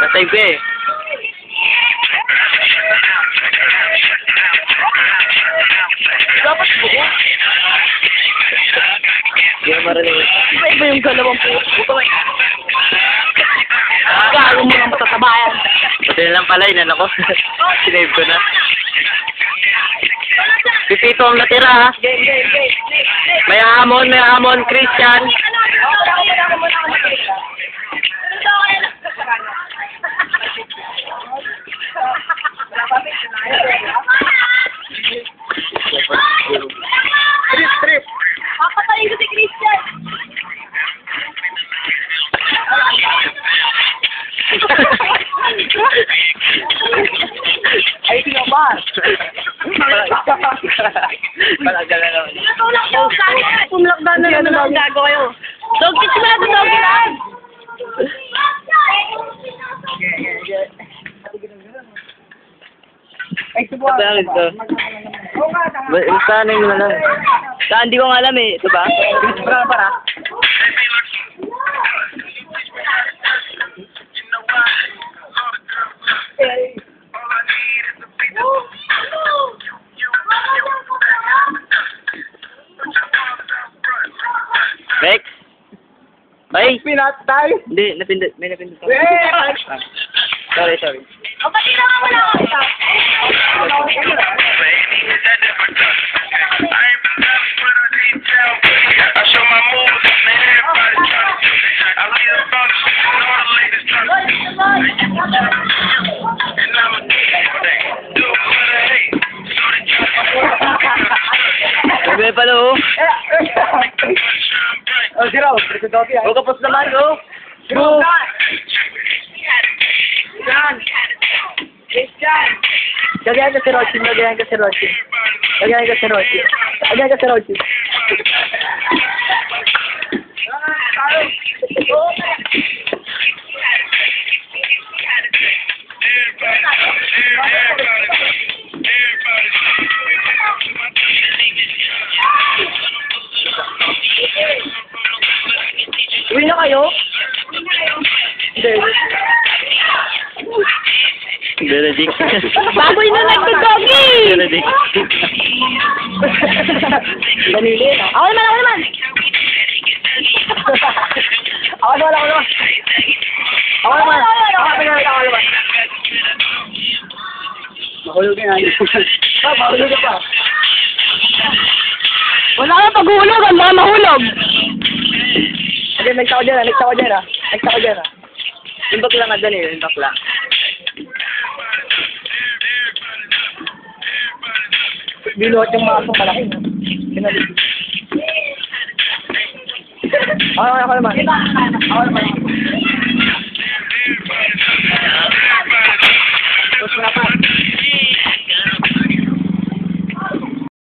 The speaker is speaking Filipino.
Natay ko eh. Dapat po. Hindi na marinig. Iba yung galawang puto eh. Gawin mo lang matatabayan. Pati na lang pala, inan ako. Sinave ko na. Pipito ang natira ha. Game. May hamon, Christian. Trip. Papatayin ko si Christian. Ay, sinabar. Palagal na naman. Pumlakdan na naman ang gago kayo. Dog kiss mo na ito, dog kiss. Ay, subuhan. Saan ito? Saan na yun lang? Saan? Hindi ko nga alam eh. Ito ba? Para. Rex? Ay! Pinatay. Hindi, napindot. May napindot ako. Sorry. O, pati na nga wala ako ito. Sabi pala oh. Oh, zero. Oh, kapos naman oh. Zero. Christian. Lagayan ka si Rochi. Uwi na kayo? Benedict. Baboy na nagdo-doggy! Benedict. Dalili na. Ako naman! Ako naman! Mahulog na yun. Mahulog ka pa. Wala ka paghulog, ang mga mahulog. Okay, nagtako dyan ah. Yung bakla nga dyan eh, yung bakla. Binuhat yung mga asong malaki. Pinalig. Ako naman.